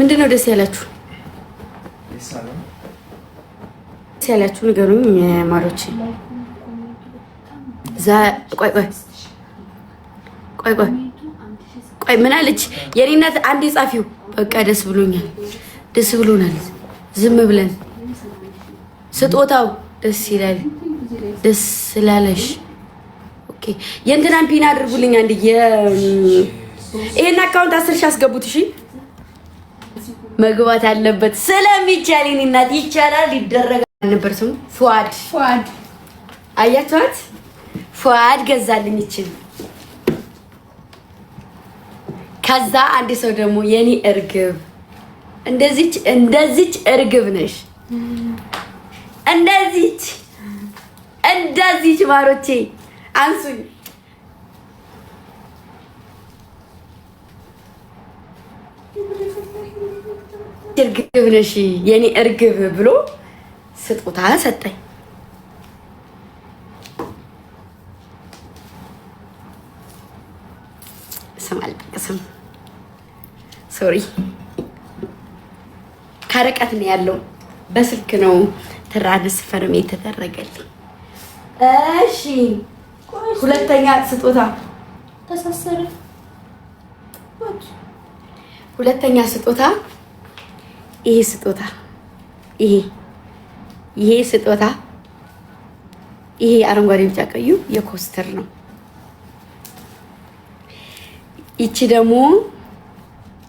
ምንድነው ደስ ያላችሁ? ደስ ያላችሁ ንገሩኝ ማሮቼ። ቆይ ምን አለች የኔ እናት? አንዴ ጻፊው። በቃ ደስ ብሎኛል፣ ደስ ብሎናል። ዝም ብለን ስጦታው ደስ ይላል። ደስ ስላለሽ ኦኬ። የእንትናን ፒን አድርጉልኝ አንዴ። ይሄን አካውንት 10 ሺህ አስገቡት። እሺ መግባት አለበት ስለሚቻል የኔ እናት ይቻላል፣ ይደረጋል። ነበር ስሙ ፉአድ አያቷት ፉአድ ገዛልኝ ይችል። ከዛ አንድ ሰው ደግሞ የኔ እርግብ እንደዚች እርግብ ነሽ፣ እንደዚች ማሮቼ አንሱኝ። እርግብ ነሽ የኔ እርግብ ብሎ ስጦታ ሰጠኝ። ስም አልጠቅስም፣ ሶሪ። ከርቀት ነው ያለው፣ በስልክ ነው ትራንስፈርም የተደረገልኝ። እሺ ሁለተኛ ስጦታ ተሳሰረ። ሁለተኛ ስጦታ ይሄ ስጦታ ይሄ ስጦታ ይሄ አረንጓዴ ቢጫ ቀዩ የኮስተር ነው። ይቺ ደግሞ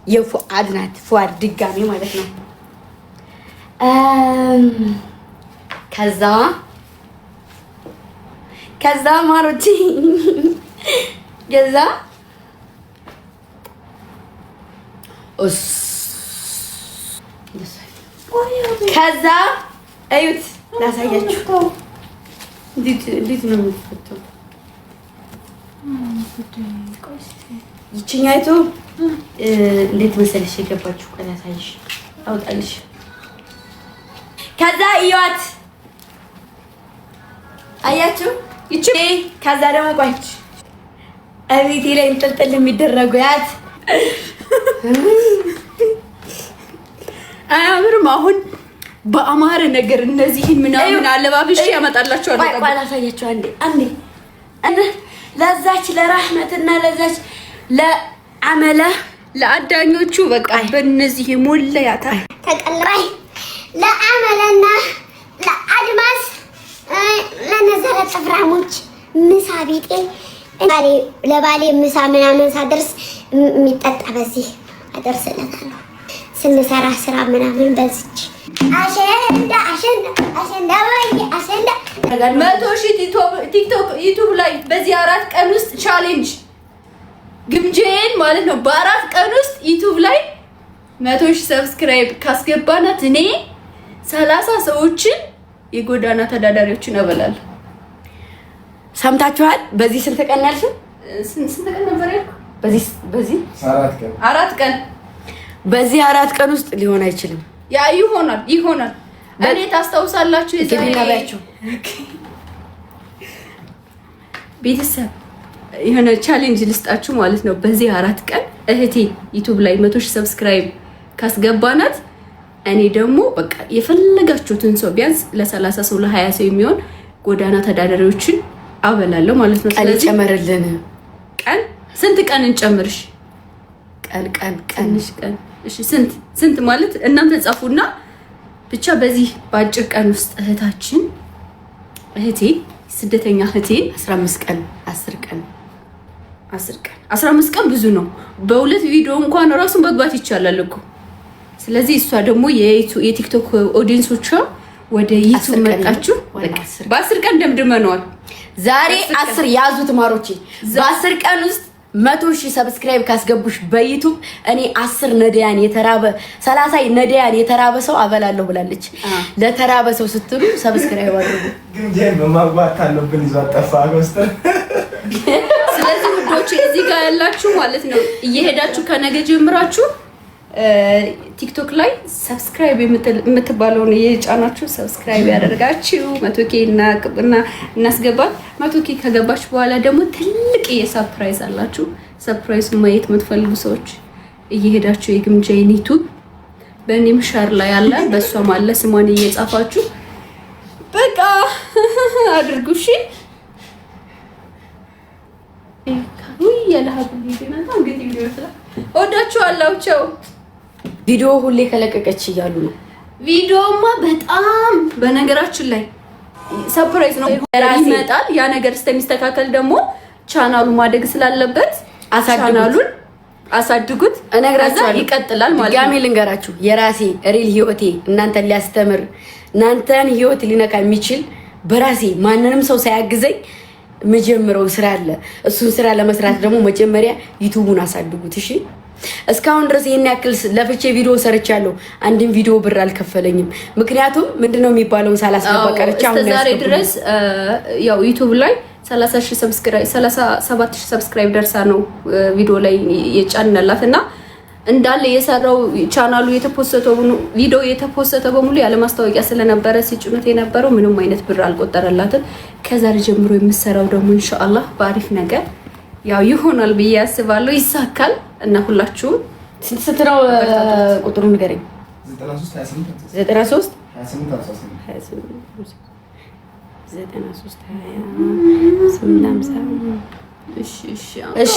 የፉአድ ናት። ፉአድ ድጋሜ ማለት ነው። ከዛ ማሮቼ ከዛ እዩት ላሳያችሁ። እንዴት ነው የሚፈተው? ይችኛይቱ እንዴት መሰለሽ የገባችሁ? ከላሳይሽ አውጣልሽ። ከዛ እዩዋት፣ አያችሁ ይቺ። ከዛ ደግሞ ቆይች እቤቴ ላይ እንጥልጥል የሚደረጉ ያት አያምርም? አሁን በአማረ ነገር እነዚህን ምናምን አለባብሽ ያመጣላችሁ አለ። ቆይ ላሳያችሁ አንዴ ለዛች ለራህመትና ለዛች ለአመለ ለአዳኞቹ በቃ በእነዚህ ሞላ ያታ ተቀልራይ ለአመለና ለአድማስ ለነዘረ ጥፍራሞች ምሳ ቢጤ ለባሌ ምሳ ምናምን ሳደርስ የሚጠጣ በዚህ አደርስለታለሁ። ስንሰራ ስራ ምናምን በዚች አሸንዳ 100,000 ቲክቶክ ዩቲዩብ ላይ በዚህ 4 ቀን ውስጥ ቻሌንጅ ግምጄን ማለት ነው። በ4 ቀን ውስጥ ዩቲዩብ ላይ 100,000 ሰብስክራይብ ካስገባናት እኔ 30 ሰዎችን የጎዳና ተዳዳሪዎችን አበላለሁ። ሰምታችኋል? በዚህ ስንት ቀን ያልሽው? ስንት ቀን ነበር ያልኩት? በዚህ 4 ቀን በዚህ 4 ቀን ውስጥ ሊሆን አይችልም። ያ ይሆናል። እኔ ታስታውሳላችሁ የዛሬው ቤተሰብ የሆነ ቻሌንጅ ልስጣችሁ ማለት ነው። በዚህ 4 ቀን እህቴ ዩቲዩብ ላይ 100,000 ሰብስክራይብ ካስገባናት እኔ ደግሞ በቃ የፈለጋችሁትን ሰው ቢያንስ ለ30 ሰው ለ20 ሰው የሚሆን ጎዳና ተዳዳሪዎችን አበላለሁ ማለት ነው። ስለዚህ ጨመረልን። ቀን ስንት ቀን እንጨምርሽ? ቀን እሺ ስንት ማለት እናንተ ጻፉና ብቻ በዚህ በአጭር ቀን ውስጥ እህቴ ስደተኛ እህቴ 15 ቀን 15 ቀን ብዙ ነው። በሁለት ቪዲዮ እንኳን ራሱ መግባት ይቻላል እኮ። ስለዚህ እሷ ደግሞ የቲክቶክ ኦዲየንሶቿ ወደ ዩቲዩብ መጣችሁ። በ10 ቀን ደምድመነዋል። ዛሬ 10 ያዙት ማሮቼ። በ10 ቀን ውስጥ 100,000 ሰብስክራይብ ካስገቡሽ በዩቲዩብ እኔ 10 ነዳያን የተራበ 30 ነዳያን የተራበ ሰው አበላለሁ ብላለች። ለተራበ ሰው ስትሉ ሰብስክራይብ አድርጉ። ግን በማግባት አለብን ይዟት ጠፋ አጎስተር። ስለዚህ ውዶች እዚህ ጋር ያላችሁ ማለት ነው እየሄዳችሁ ከነገ ጀምራችሁ ቲክቶክ ላይ ሰብስክራይብ የምትባለውን የጫናችሁ ሰብስክራይብ ያደርጋችሁ 100K እና እናስገባል። 100K ከገባች በኋላ ደግሞ ትልቅ የሰርፕራይዝ አላችሁ። ሰርፕራይዝ ማየት የምትፈልጉ ሰዎች እየሄዳችሁ የግምጃዬን ዩቲዩብ በእኔም ሸር ላይ አለ በእሷም አለ። ስሟን እየጻፋችሁ በቃ አድርጉ። እሺ ወዳችኋለሁ። ቻው። ቪዲዮ ሁሌ ከለቀቀች እያሉ ነው። ቪዲዮማ በጣም በነገራችን ላይ ሰርፕራይዝ ነው ይመጣል። ያ ነገር እስከሚስተካከል ደግሞ ቻናሉ ማደግ ስላለበት ቻናሉን አሳድጉት። እነግራችኋለሁ ይቀጥላል ማለት ነው። ጋሜ ልንገራችሁ የራሴ ሪል ህይወቴ እናንተን ሊያስተምር እናንተን ህይወት ሊነካ የሚችል በራሴ ማንንም ሰው ሳያግዘኝ መጀመሪያው ስራ አለ። እሱን ስራ ለመስራት ደግሞ መጀመሪያ ዩቲዩቡን አሳድጉት። እሺ እስካሁን ድረስ ይሄን ያክል ለፍቼ ቪዲዮ ሰርቻለሁ። አንድም ቪዲዮ ብር አልከፈለኝም። ምክንያቱም ምንድነው የሚባለው ሳላስገባ ቀርቻ አሁን ዛሬ ድረስ ያው ዩቲዩብ ላይ 30000 ሰብስክራይብ 37000 ሰብስክራይብ ደርሳ ነው ቪዲዮ ላይ የጫነላትና እንዳለ የሰራው ቻናሉ የተፖስተው ቪዲዮ የተፖስተው በሙሉ ያለ ማስታወቂያ ስለነበረ ሲጭኑት የነበረው ምንም አይነት ብር አልቆጠረላትም። ከዛሬ ጀምሮ የምሰራው ደግሞ ኢንሻአላህ በአሪፍ ነገር ያው ይሆናል ብዬ አስባለሁ። ይሳካል እና ሁላችሁም ስንት ነው ቁጥሩን ንገረኝ። 93 28 እሺ